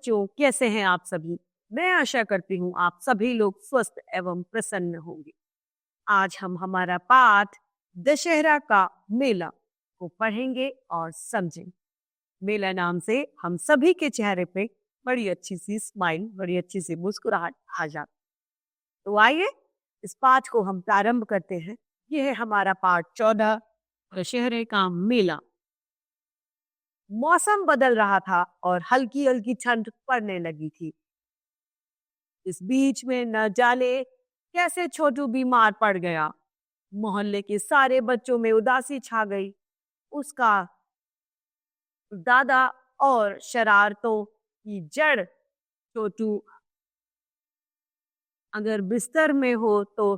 बच्चों, कैसे हैं आप सभी? मैं आशा करती हूँ आप सभी लोग स्वस्थ एवं प्रसन्न होंगे। आज हम हमारा पाठ दशहरा का मेला को पढ़ेंगे और समझेंगे। मेला नाम से हम सभी के चेहरे पे बड़ी अच्छी सी स्माइल, बड़ी अच्छी सी मुस्कुराहट आ जाती। तो आइए इस पाठ को हम प्रारंभ करते हैं। यह है हमारा पाठ 14, दशहरे का मेला। मौसम बदल रहा था और हल्की हल्की ठंड पड़ने लगी थी। इस बीच में न जाने कैसे छोटू बीमार पड़ गया। मोहल्ले के सारे बच्चों में उदासी छा गई। उसका दादा और शरारतों की जड़ छोटू अगर बिस्तर में हो तो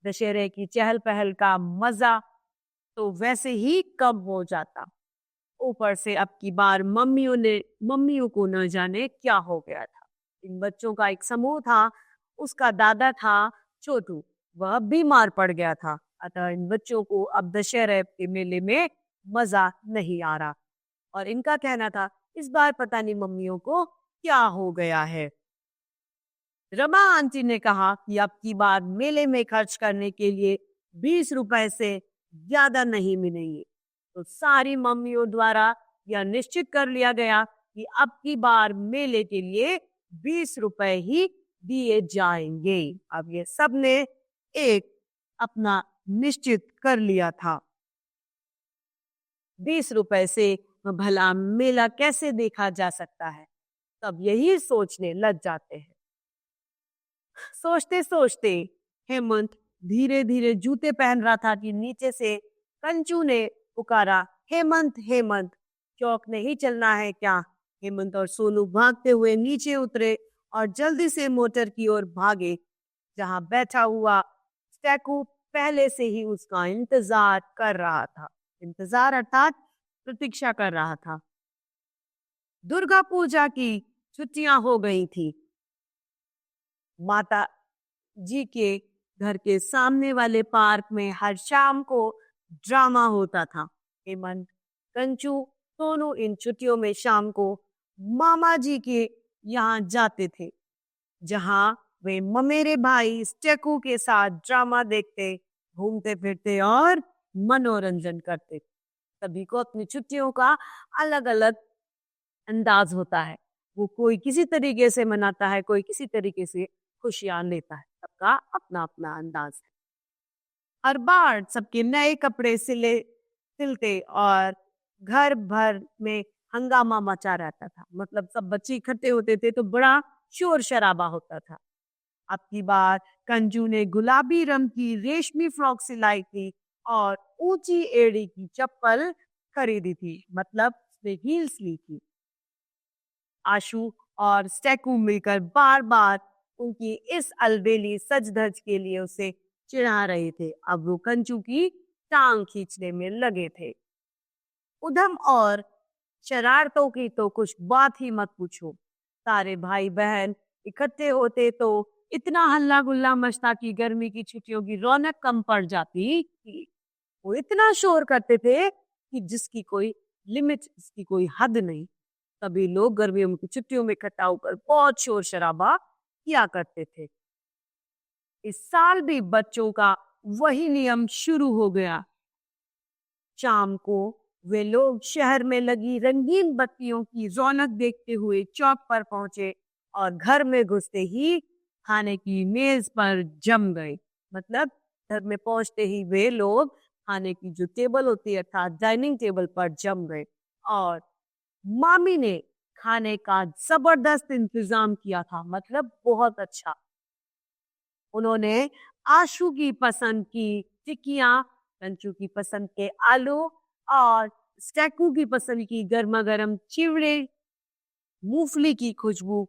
दशहरे की चहल पहल का मजा तो वैसे ही कम हो जाता। ऊपर से अब की बार मम्मियों को न जाने क्या हो गया था। इन बच्चों का एक समूह था। उसका दादा था छोटू, वह बीमार पड़ गया था। अतः इन बच्चों को अब दशहरे के मेले में मजा नहीं आ रहा और इनका कहना था इस बार पता नहीं मम्मियों को क्या हो गया है। रमा आंटी ने कहा कि अब की बार मेले में खर्च करने के लिए 20 रुपए से ज्यादा नहीं मिलेंगे। तो सारी मम्मियों द्वारा यह निश्चित कर लिया गया कि अब की बार मेले के लिए 20 रुपए ही दिए जाएंगे। अब ये सबने एक अपना निश्चित कर लिया था। 20 रुपए से भला मेला कैसे देखा जा सकता है, तब यही सोचने लग जाते हैं। सोचते सोचते हेमंत धीरे धीरे जूते पहन रहा था कि नीचे से कंचू ने पुकारा, हेमंत हेमंत, चौक नहीं चलना है क्या? हेमंत और सोनू भागते हुए नीचे उतरे और जल्दी से मोटर की ओर भागे, जहां बैठा हुआ स्टैकू पहले से ही उसका इंतजार कर रहा था। इंतजार अर्थात प्रतीक्षा कर रहा था। दुर्गा पूजा की छुट्टियां हो गई थी। माता जी के घर के सामने वाले पार्क में हर शाम को ड्रामा होता था। हेमंत, कंचू, सोनू इन छुट्टियों में शाम को मामा जी के यहाँ जाते थे, जहाँ वे ममेरे भाई स्टेकू के साथ ड्रामा देखते, घूमते फिरते और मनोरंजन करते। सभी को अपनी छुट्टियों का अलग अलग अंदाज होता है। वो कोई किसी तरीके से मनाता है, कोई किसी तरीके से खुशियां लेता है। सबका अपना अपना अंदाज है। हर बार सबके नए कपड़े सिलते और घर भर में हंगामा मचा रहता था। मतलब सब बच्चे इकट्ठे होते थे तो बड़ा शोर शराबा होता था। अब की बार कंजू ने गुलाबी रंग की रेशमी फ्रॉक सिलाई थी और ऊंची एड़ी की चप्पल खरीदी थी, मतलब उसने हील्स ली थी। आशु और स्टेकू मिलकर बार बार उनकी इस अलबेली सज धज के लिए उसे चिढ़ा रहे थे। अब वो कंचू की टांग खींचने में लगे थे। उधम और शरारतों की तो कुछ बात ही मत पूछो। सारे भाई बहन इकट्ठे होते तो इतना हल्ला गुल्ला मचता कि गर्मी की छुट्टियों की रौनक कम पड़ जाती। कि वो इतना शोर करते थे कि जिसकी कोई लिमिट, जिसकी कोई हद नहीं। सभी लोग गर्मियों की छुट्टियों में इकट्ठा होकर बहुत शोर शराबा किया करते थे। इस साल भी बच्चों का वही नियम शुरू हो गया। शाम को वे लोग शहर में लगी रंगीन बत्तियों की रौनक देखते हुए चौक पर पहुंचे और घर में घुसते ही खाने की मेज पर जम गए। मतलब घर में पहुंचते ही वे लोग खाने की जो टेबल होती है अर्थात डाइनिंग टेबल पर जम गए और मामी ने खाने का जबरदस्त इंतजाम किया था, मतलब बहुत अच्छा। उन्होंने आशु की पसंद की टिक्कियां, कंचू की पसंद के आलू और स्टैकू की पसंद की गर्मा गर्म चिवड़े, मूंगफली की खुशबू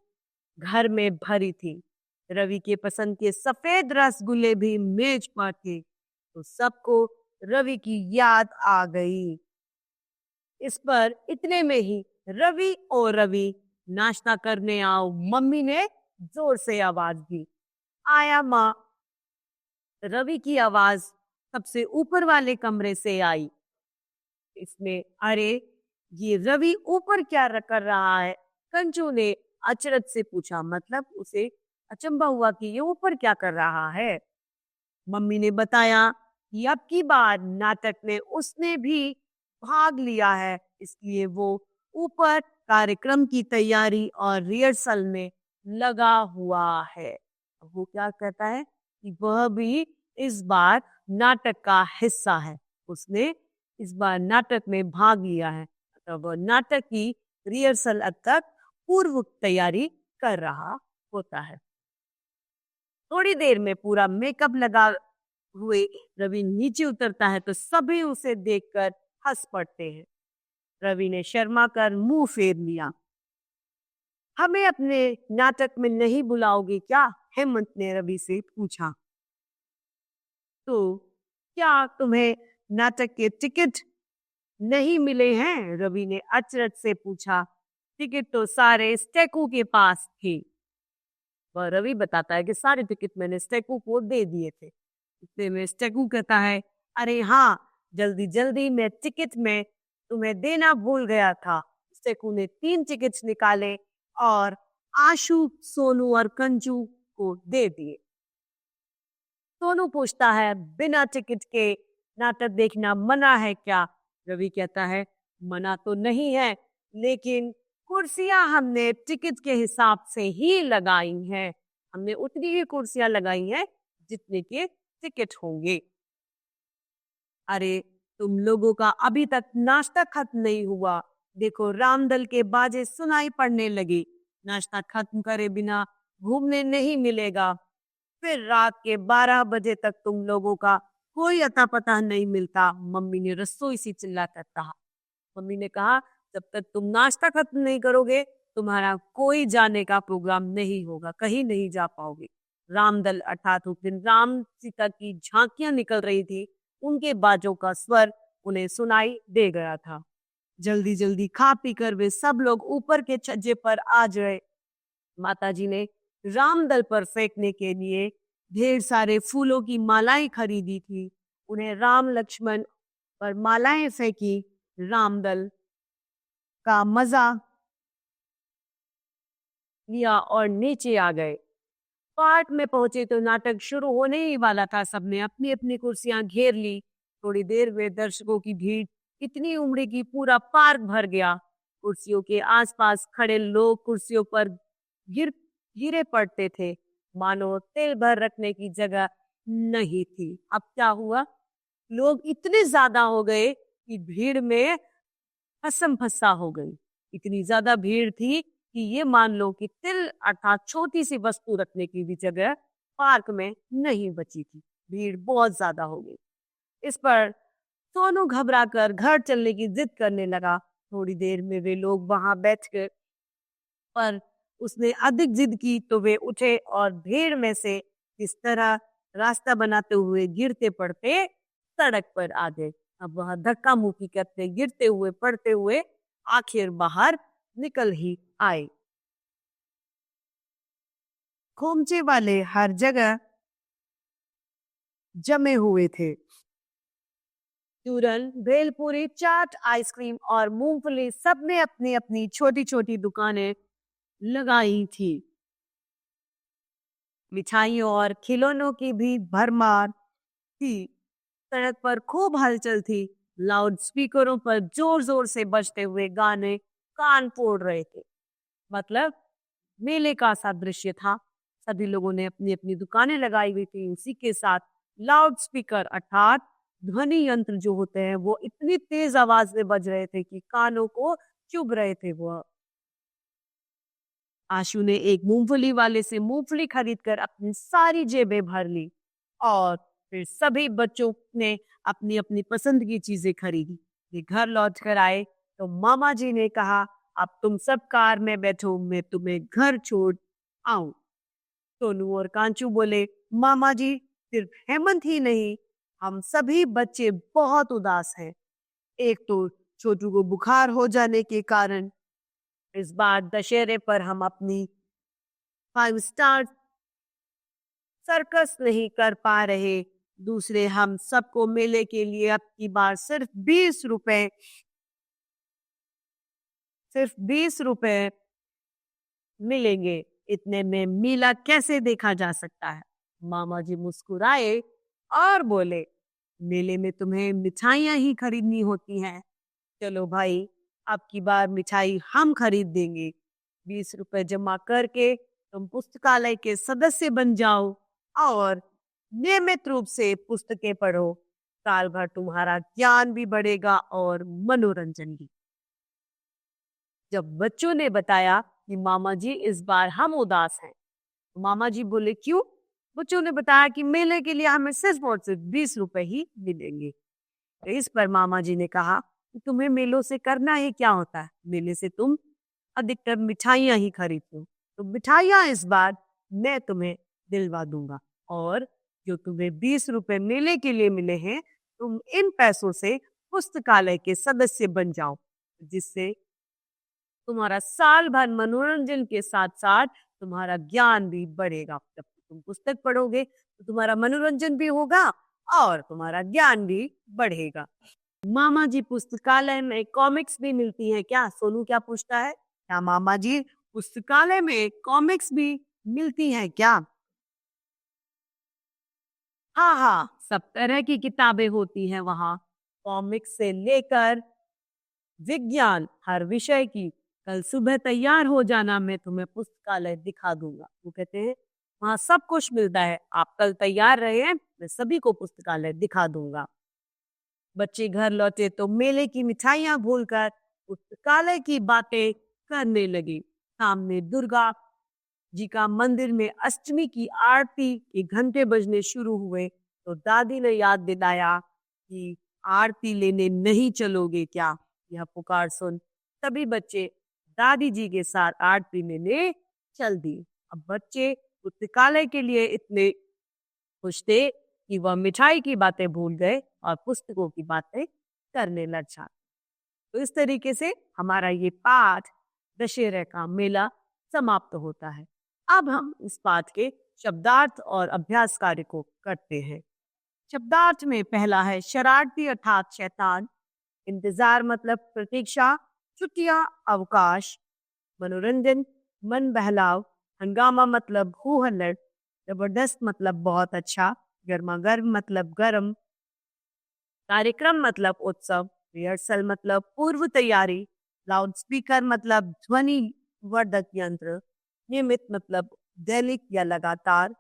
घर में भरी थी। रवि के पसंद के सफेद रसगुल्ले भी मेज पर थे, तो सबको रवि की याद आ गई। इस पर इतने में ही रवि नाश्ता करने आओ, मम्मी ने जोर से आवाज दी। आया माँ। रवि की आवाज सबसे ऊपर वाले कमरे से आई। इसमें अरे ये रवि ऊपर क्या कर रहा है? कंचू ने अचरज से पूछा, मतलब उसे अचंभा हुआ कि ये ऊपर क्या कर रहा है। मम्मी ने बताया कि अब की बार नाटक में उसने भी भाग लिया है, इसलिए वो ऊपर कार्यक्रम की तैयारी और रिहर्सल में लगा हुआ है। वो क्या कहता है कि वह भी इस बार नाटक का हिस्सा है, उसने इस बार नाटक में भाग लिया है, तो वह नाटक की रिहर्सल अब तक पूर्व तैयारी कर रहा होता है। थोड़ी देर में पूरा मेकअप लगा हुए रवि नीचे उतरता है तो सभी उसे देखकर हंस पड़ते हैं। रवि ने शर्मा कर मुंह फेर लिया। हमें अपने नाटक में नहीं बुलाओगे क्या? हेमंत ने रवि से पूछा। तो क्या तुम्हें नाटक के टिकट नहीं मिले हैं? रवि ने अचरज से पूछा। टिकट तो सारे स्टेकू के पास थे। वह रवि बताता है कि सारे टिकट मैंने स्टेकू को दे दिए थे। इतने में स्टेकू कहता है, अरे हाँ, जल्दी जल्दी मैं टिकट में तुम्हें देना भूल गया था। स्टेकू ने 3 टिकट निकाले और आशु, सोनू और कंजू को दे दिए। सोनू पूछता है, बिना टिकट के नाटक देखना मना है क्या? रवि कहता है, मना तो नहीं है, लेकिन कुर्सियां हमने टिकट के हिसाब से ही लगाई हैं। हमने उतनी ही कुर्सियां लगाई हैं जितने के टिकट होंगे। अरे, तुम लोगों का अभी तक नाश्ता खत्म नहीं हुआ। देखो, रामदल के बाजे सुनाई पड़ने लगी। नाश्ता खत्म करे बिना घूमने नहीं मिलेगा। फिर रात के 12 बजे तक तुम लोगों का कोई अता पता नहीं मिलता। मम्मी ने रसोई से चिल्लाकर कहा। मम्मी ने कहा, जब तक तुम नाश्ता खत्म नहीं करोगे तुम्हारा कोई जाने का प्रोग्राम नहीं होगा, कहीं नहीं जा पाओगे। रामदल अर्थात उस दिन राम सीता की झांकियां निकल रही थी, उनके बाजों का स्वर उन्हें सुनाई दे गया था। जल्दी जल्दी खा पी कर वे सब लोग ऊपर के छज्जे पर आ गए। माताजी ने रामदल पर फेंकने के लिए ढेर सारे फूलों की मालाएं खरीदी थी। उन्हें राम लक्ष्मण पर मालाएं फेंकी। रामदल का मजा लिया और नीचे आ गए। पार्क में पहुंचे तो नाटक शुरू होने ही वाला था। सबने अपनी अपनी कुर्सियां घेर ली। थोड़ी देर में दर्शकों की भीड़ इतनी उमड़ी कि पूरा पार्क भर गया। कुर्सियों के आसपास खड़े लोग कुर्सियों पर गिर गिरे पड़ते थे, मानो तिल भर रखने की जगह नहीं थी। अब क्या हुआ? लोग इतने ज्यादा हो गए कि भीड़ में हसम फसा हो गई। इतनी ज्यादा भीड़ थी कि ये मान लो कि तिल अर्थात छोटी सी वस्तु रखने की भी जगह पार्क में नहीं बची थी। भीड़ बहुत ज्यादा हो गई। इस पर सोनू घबरा कर घर चलने की जिद करने लगा। थोड़ी देर में वे लोग वहां बैठ गए, पर उसने अधिक जिद की तो वे उठे और भीड़ में से इस तरह रास्ता बनाते हुए गिरते पड़ते सड़क पर आ गए। अब वह धक्का मुक्की करते गिरते हुए पड़ते हुए आखिर बाहर निकल ही आए। खोमचे वाले हर जगह जमे हुए थे। चूरन, भेलपूरी, चाट, आइसक्रीम और मूंगफली सबने अपनी अपनी छोटी छोटी दुकानें लगाई थी। मिठाइयों और खिलौनों की भी भरमार थी। सड़क पर खूब हलचल थी। लाउड स्पीकरों पर जोर जोर से बजते हुए गाने कान फोड़ रहे थे। मतलब मेले का सा दृश्य था। सभी लोगों ने अपनी अपनी दुकानें लगाई हुई थी। उसी के साथ लाउड स्पीकर अर्थात ध्वनि यंत्र जो होते हैं वो इतनी तेज आवाज में बज रहे थे कि कानों को चुभ रहे थे। वो आशु ने एक मूंगफली वाले से मूंगफली खरीदकर अपनी सारी जेबें भर ली और फिर सभी बच्चों ने अपनी अपनी पसंद की चीजें खरीदी। वे घर लौट कर आए तो मामा जी ने कहा, अब तुम सब कार में बैठो, मैं तुम्हें घर छोड़ आऊं। सोनू और कांचू बोले, मामा जी, सिर्फ हेमंत ही नहीं, हम सभी बच्चे बहुत उदास हैं। एक तो छोटू को बुखार हो जाने के कारण इस बार दशहरे पर हम अपनी 5 स्टार सर्कस नहीं कर पा रहे। दूसरे, हम सबको मेले के लिए अब की बार सिर्फ 20 रुपए मिलेंगे, इतने में मेला कैसे देखा जा सकता है? मामा जी मुस्कुराए और बोले, मेले में तुम्हें मिठाइयाँ ही खरीदनी होती हैं। चलो भाई, अब की बार मिठाई हम खरीद देंगे। 20 रुपए जमा करके तुम पुस्तकालय के सदस्य बन जाओ और नियमित रूप से पुस्तकें पढ़ो। साल भर तुम्हारा ज्ञान भी बढ़ेगा और मनोरंजन भी। जब बच्चों ने बताया कि मामा जी इस बार हम उदास हैं, तो मामा जी बोले क्यों? बच्चों ने बताया कि मेले के लिए हमें सिर्फ और सिर्फ 20 रुपए ही मिलेंगे। तो इस पर मामा जी ने कहा कि तुम्हें मेलों से करना ही क्या होता है? मेले से तुम अधिकतर मिठाइयाँ ही खरीदते हो। तो मिठाइयाँ इस बार मैं तुम्हें दिलवा दूंगा और जो तुम्हें 20 रुपए मेले के लिए मिले हैं, तुम इन पैसों से पुस्तकालय के सदस्य बन जाओ, जिससे तुम्हारा साल भर मनोरंजन के साथ साथ तुम्हारा ज्ञान भी बढ़ेगा। जब तुम पुस्तक पढ़ोगे तो तुम्हारा मनोरंजन भी होगा और तुम्हारा ज्ञान भी बढ़ेगा। मामा जी पुस्तकालय में कॉमिक्स भी मिलती है क्या? सोनू क्या पूछता है, क्या मामा जी पुस्तकालय में कॉमिक्स भी मिलती है क्या? हाँ हाँ, सब तरह की किताबें होती हैं वहाँ, कॉमिक्स से लेकर विज्ञान, हर विषय की। कल सुबह तैयार हो जाना, मैं तुम्हें पुस्तकालय दिखा दूंगा। वो कहते हैं वहाँ सब कुछ मिलता है, आप कल तैयार रहे, मैं सभी को पुस्तकालय दिखा दूंगा। बच्चे घर लौटे तो मेले की मिठाइयाँ भूलकर पुस्तकालय की बातें करने लगी। सामने दुर्गा जी का मंदिर में अष्टमी की आरती के घंटे बजने शुरू हुए तो दादी ने याद दिलाया कि आरती लेने नहीं चलोगे क्या? यह पुकार सुन सभी बच्चे दादी जी के साथ आरती लेने चल दिए। अब बच्चे पुस्तकालय के लिए इतने खुश थे कि वह मिठाई की बातें भूल गए और पुस्तकों की बातें करने लग जाते। तो इस तरीके से हमारा ये पाठ दशहरे का मेला समाप्त होता है। अब हम इस पाठ के शब्दार्थ और अभ्यास कार्य को करते हैं। शब्दार्थ में पहला है शरारती अर्थात शैतान, इंतजार मतलब प्रतीक्षा, छुट्टियां अवकाश, मनोरंजन मन बहलाव, हंगामा मतलब हू हल्लड़, जबरदस्त मतलब बहुत अच्छा, गर्मा गर्म मतलब गरम, कार्यक्रम मतलब उत्सव, रिहर्सल मतलब पूर्व तैयारी, लाउड स्पीकर मतलब ध्वनि वर्धक यंत्र, नियमित मतलब दैनिक या लगातार,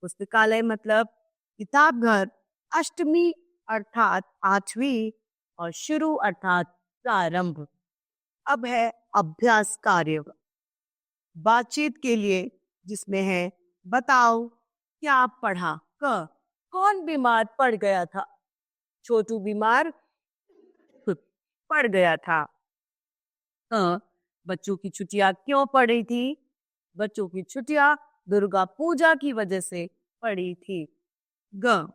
पुस्तकालय मतलब किताब घर, अष्टमी अर्थात आठवीं और शुरू अर्थात प्रारंभ। अब है अभ्यास कार्य, बातचीत के लिए, जिसमें है बताओ क्या पढ़ा, क कौन बीमार पड़ गया था, छोटू बीमार पड़ गया था, हाँ, बच्चों की छुट्टियां क्यों पड़ी थी? बच्चों की छुट्टियां दुर्गा पूजा की वजह से पड़ी थी। ग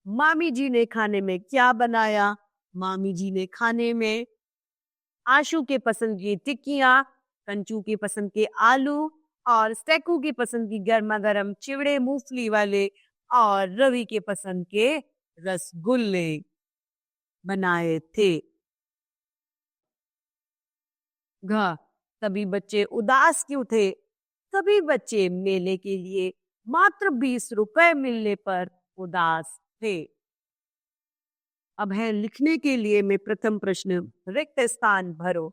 मामी जी ने खाने में क्या बनाया? मामी जी ने खाने में आशू के पसंद की टिक्कियां, कंचू के पसंद के आलू और स्टेकू की पसंद की गर्मा गर्म चिवड़े मूंगफली वाले और रवि के पसंद के रसगुल्ले बनाए थे। घ सभी बच्चे उदास क्यों थे? सभी बच्चे मेले के लिए मात्र 20 रुपए मिलने पर उदास थे। अब है लिखने के लिए में प्रथम प्रश्न, रिक्त स्थान भरो।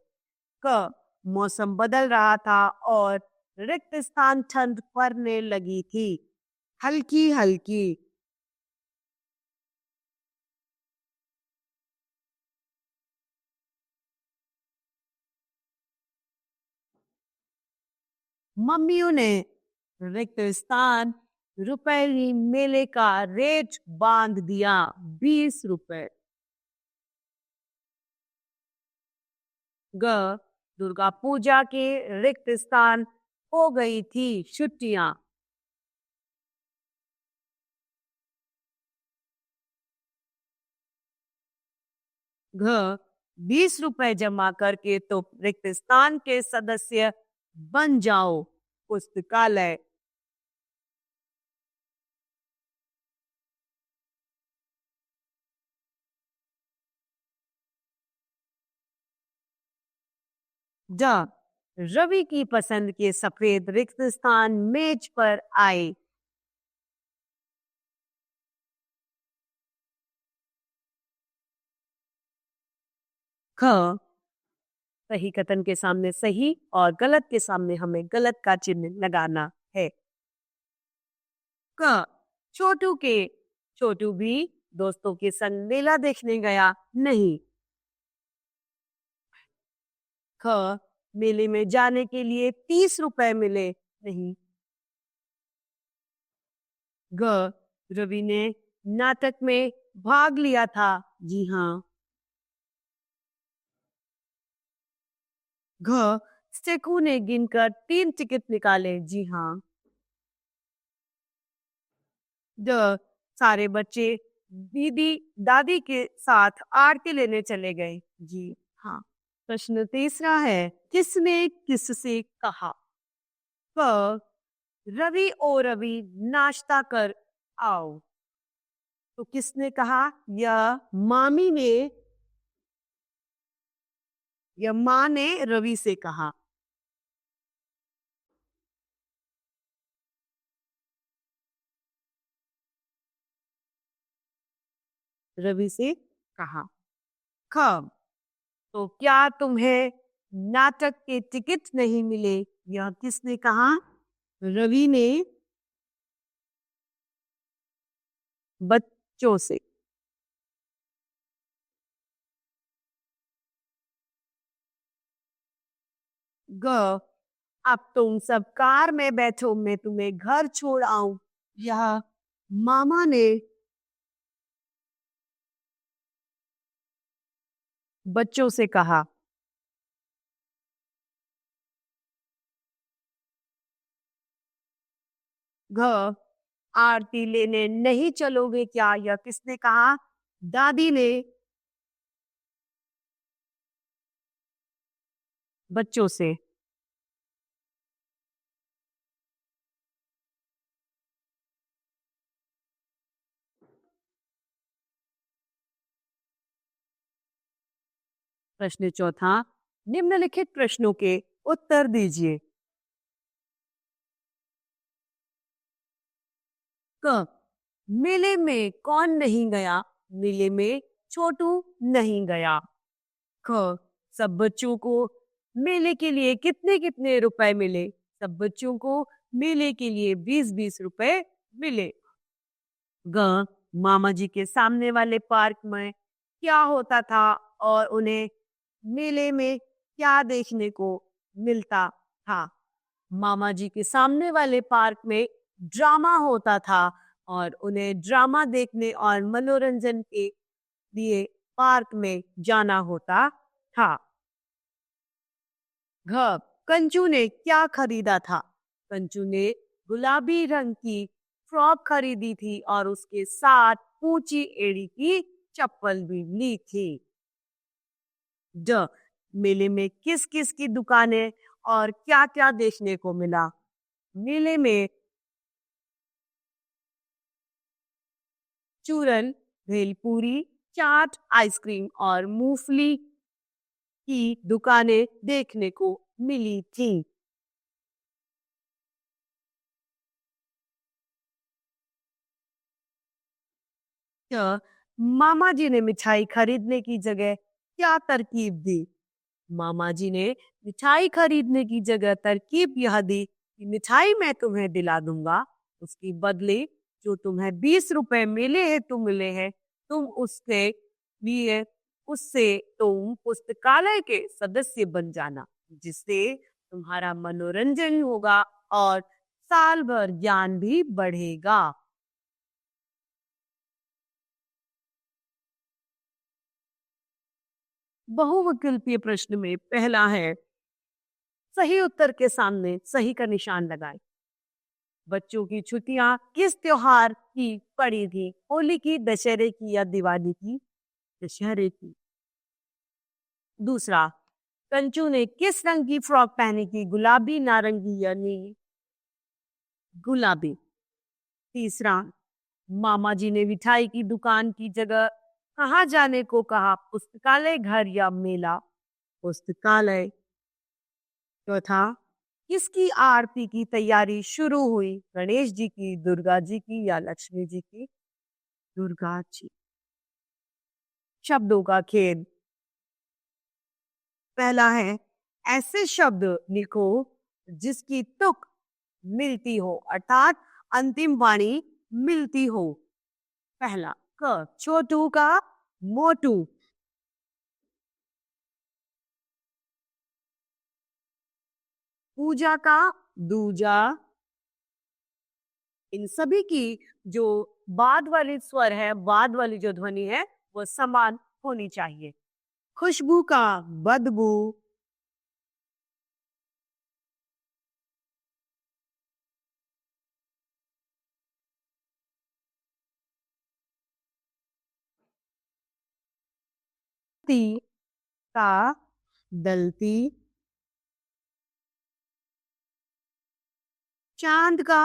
क मौसम बदल रहा था और रिक्त स्थान ठंड पड़ने लगी थी, हल्की हल्की। मम्मियों ने रिक्त स्थान रुपए मेले का रेट बांध दिया, 20 रुपए। ग दुर्गा पूजा के रिक्त स्थान हो गई थी छुट्टियां। घ 20 रुपए जमा करके तो रिक्त स्थान के सदस्य बन जाओ, पुस्तकालय। ज रवि की पसंद के सफेद रिक्त स्थान मेज पर आए। ख, सही कथन के सामने सही और गलत के सामने हमें गलत का चिन्ह लगाना है। क, छोटू के, छोटू भी दोस्तों के संग मेला देखने गया नहीं। ख, मेले में जाने के लिए 30 रुपए मिले नहीं। ग, रवि ने नाटक में भाग लिया था, जी हाँ। घ, स्टेकू ने गिनकर 3 टिकट निकाले, जी हाँ। द, सारे बच्चे दीदी दादी के साथ आरती लेने चले गए, जी हाँ। प्रश्न तीसरा है, किसने किससे कहा? क, रवि और रवि नाश्ता कर आओ। तो किसने कहा? या मामी ने या माँ ने रवि से कहा? रवि से कहा। ख, तो क्या तुम्हें नाटक के टिकट नहीं मिले? यह किसने कहा? रवि ने बच्चों से। ग, अब तुम सब कार में बैठो, मैं तुम्हें घर छोड़ आऊं। यह मामा ने बच्चों से कहा। घ, आरती लेने नहीं चलोगे क्या? यह किसने कहा? दादी ने बच्चों से। प्रश्न चौथा, निम्नलिखित प्रश्नों के उत्तर दीजिए। क, मेले में कौन नहीं गया? मेले में छोटू नहीं गया। ख, सब बच्चों को मेले के लिए कितने कितने रुपए मिले? सब बच्चों को मेले के लिए 20-20 रुपए मिले। ग, मामा जी के सामने वाले पार्क में क्या होता था और उन्हें मेले में क्या देखने को मिलता था? मामा जी के सामने वाले पार्क में ड्रामा होता था और उन्हें ड्रामा देखने और मनोरंजन के लिए पार्क में जाना होता था। घ, कंचू ने क्या खरीदा था? कंचू ने गुलाबी रंग की फ्रॉक खरीदी थी और उसके साथ ऊंची एड़ी की चप्पल भी ली थी। ड, मेले में किस किस की दुकानें और क्या क्या देखने को मिला? मेले में चूरन, भेलपूरी, चाट, आइसक्रीम और मूंगफली की दुकानें देखने को मिली थी। च, मामा जी ने मिठाई खरीदने की जगह क्या तरकीब दी? मामा जी ने मिठाई खरीदने की जगह तरकीब यह दी कि मिठाई मैं तुम्हें दिला दूंगा, उसके बदले जो तुम्हें 20 रुपए मिले हैं तुम मिले हैं, तुम उससे लिए उससे तुम पुस्तकालय के सदस्य बन जाना, जिससे तुम्हारा मनोरंजन होगा और साल भर ज्ञान भी बढ़ेगा। बहुविकल्पीय प्रश्न में पहला है, सही उत्तर के सामने सही का निशान लगाएं। बच्चों की छुट्टियां किस त्योहार की पड़ी थी? होली की, दशहरे की या दिवाली की? दशहरे की। दूसरा, कंचू ने किस रंग की फ्रॉक पहनी थी? गुलाबी, नारंगी या नीली? गुलाबी। तीसरा, मामा जी ने मिठाई की दुकान की जगह कहाँ जाने को कहा? पुस्तकालय, घर या मेला? पुस्तकालय। चौथा, किसकी आरती की तैयारी शुरू हुई? गणेश जी की, दुर्गा जी की या लक्ष्मी जी की? दुर्गा जी। शब्दों का खेल। पहला है, ऐसे शब्द लिखो जिसकी तुक मिलती हो, अर्थात अंतिम वाणी मिलती हो। पहला, क छोटू का मोटू। पूजा का दूजा। इन सभी की जो बाद वाली स्वर है, बाद वाली जो ध्वनि है, वो समान होनी चाहिए। खुशबू का बदबू। ती का दलती। चांद का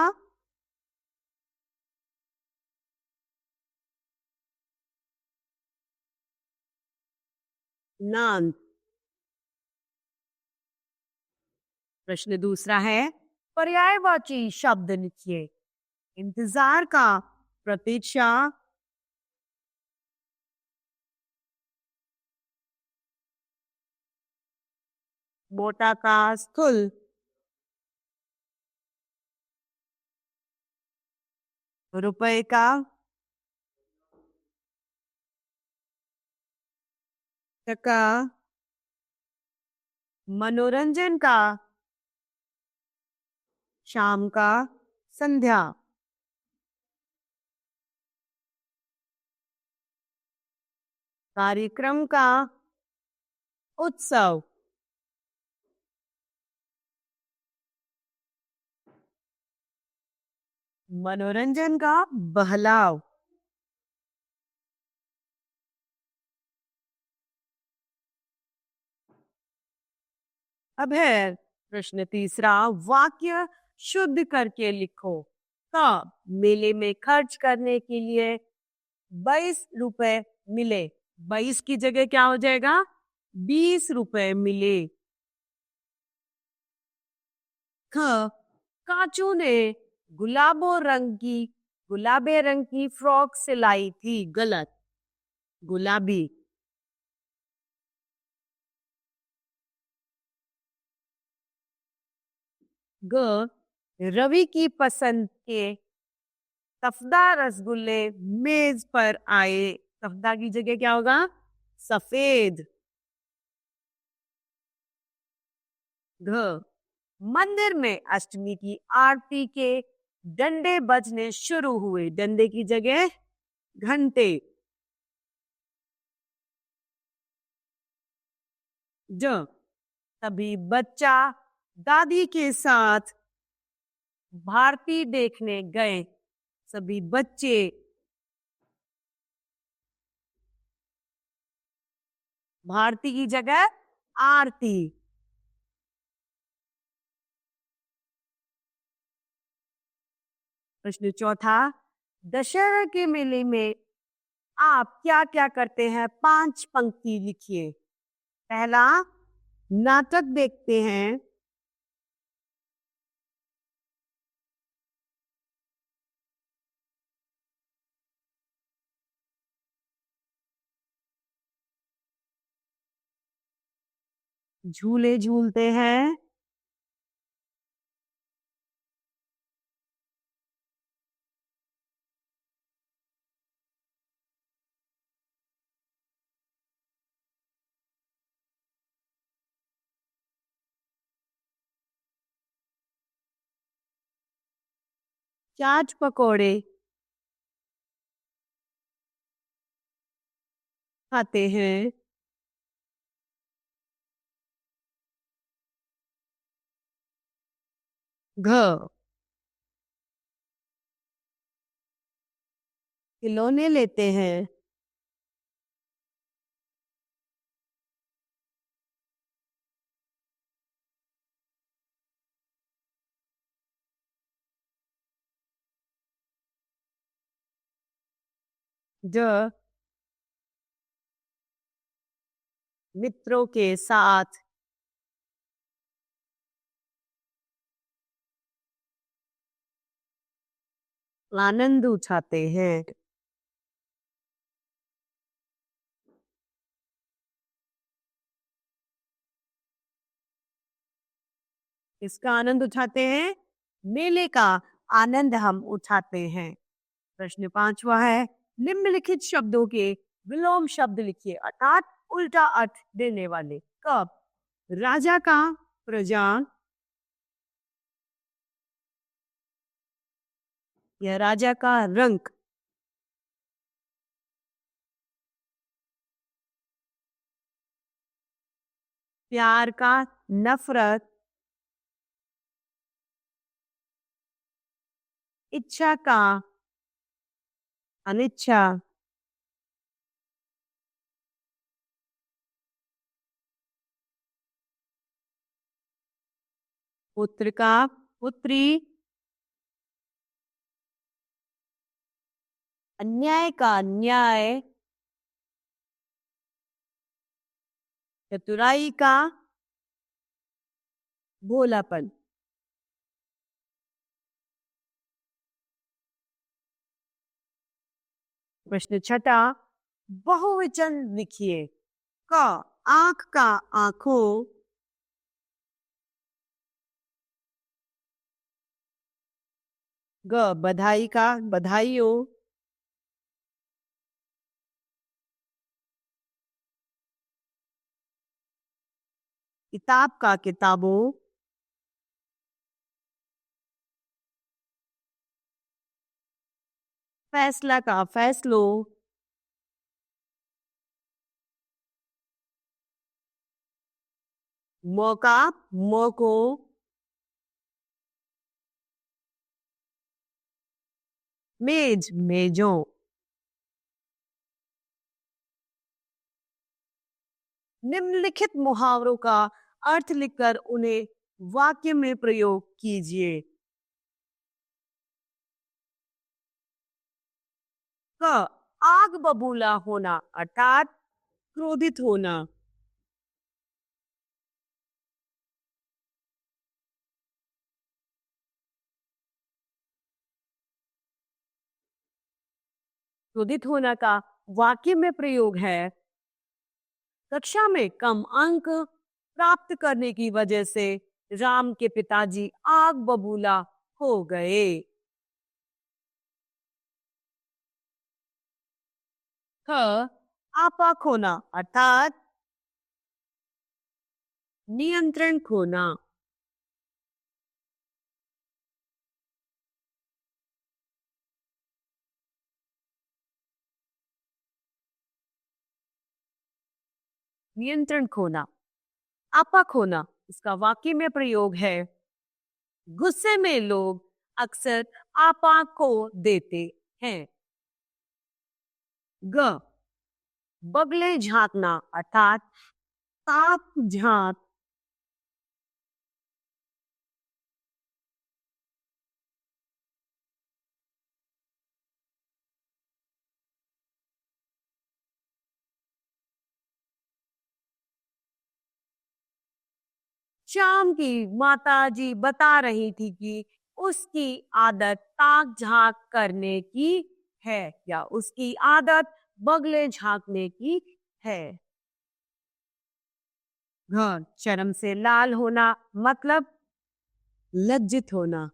नांद। प्रश्न दूसरा है, पर्यायवाची शब्द लिखिए। इंतजार का प्रतीक्षा। मोटा का स्थूल। रुपए का टका। मनोरंजन का शाम का संध्या। कार्यक्रम का उत्सव। मनोरंजन का बहलाव। अब है प्रश्न तीसरा, वाक्य शुद्ध करके लिखो। का मेले में खर्च करने के लिए 22 रुपए मिले। 22 की जगह क्या हो जाएगा? 20 रुपए मिले। ख काचू ने गुलाबे रंग की फ्रॉक सिलाई थी। गलत। गुलाबी। ग रवि की पसंद के सफदा रसगुल्ले मेज पर आए। सफदा की जगह क्या होगा? सफेद। घ मंदिर में अष्टमी की आरती के डंडे बजने शुरू हुए। डंडे की जगह घंटे। ज तभी बच्चा दादी के साथ भारती देखने गए। सभी बच्चे। भारती की जगह आरती। प्रश्न चौथा, दशहरा के मेले में आप क्या क्या करते हैं? 5 पंक्ति लिखिए। पहला, नाटक देखते हैं। झूले झूलते हैं। चाट पकोड़े खाते हैं। घ खिलौने लेते हैं। ज मित्रों के साथ। आनंद उठाते हैं। इसका आनंद उठाते हैं, मेले का आनंद हम उठाते हैं। प्रश्न 5वां है, निम्नलिखित शब्दों के विलोम शब्द लिखिए अर्थात उल्टा अर्थ देने वाले। कब? राजा का प्रजा, या राजा का रंक, प्यार का नफरत, इच्छा का अनिच्छा, पुत्र का पुत्री, अन्याय का न्याय, चतुराई का भोलापन। प्रश्न 6, बहुवचन लिखिए। क, आंख का आंखों, ग, बधाई का बधाइयों, किताब का किताबों, फैसला का फैसलों, मौका मौकों, मेज मेजों। निम्नलिखित मुहावरों का अर्थ लिखकर उन्हें वाक्य में प्रयोग कीजिए। क, आग बबूला होना अर्थात क्रोधित होना। क्रोधित होना का वाक्य में प्रयोग है, कक्षा में कम अंक प्राप्त करने की वजह से राम के पिताजी आग बबूला हो गए। ख, आपा खोना अर्थात नियंत्रण खोना। नियंत्रण खोना, आपा खोना, इसका वाक्य में प्रयोग है, गुस्से में लोग अक्सर आपा खो देते हैं। ग, बगले झांकना अर्थात ताक झांक। शाम की माता जी बता रही थी कि उसकी आदत ताक झांक करने की है, या उसकी आदत बगले झांकने की है। घ, शर्म से लाल होना मतलब लज्जित होना।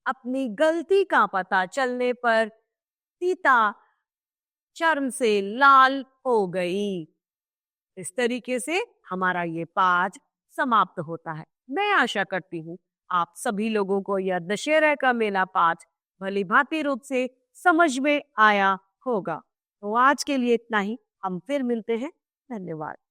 अपनी गलती का पता चलने पर सीता शर्म से लाल हो गई। इस तरीके से हमारा ये पाठ समाप्त होता है। मैं आशा करती हूँ आप सभी लोगों को यह दशहरा का मेला पाठ भली भांति रूप से समझ में आया होगा। तो आज के लिए इतना ही, हम फिर मिलते हैं। धन्यवाद।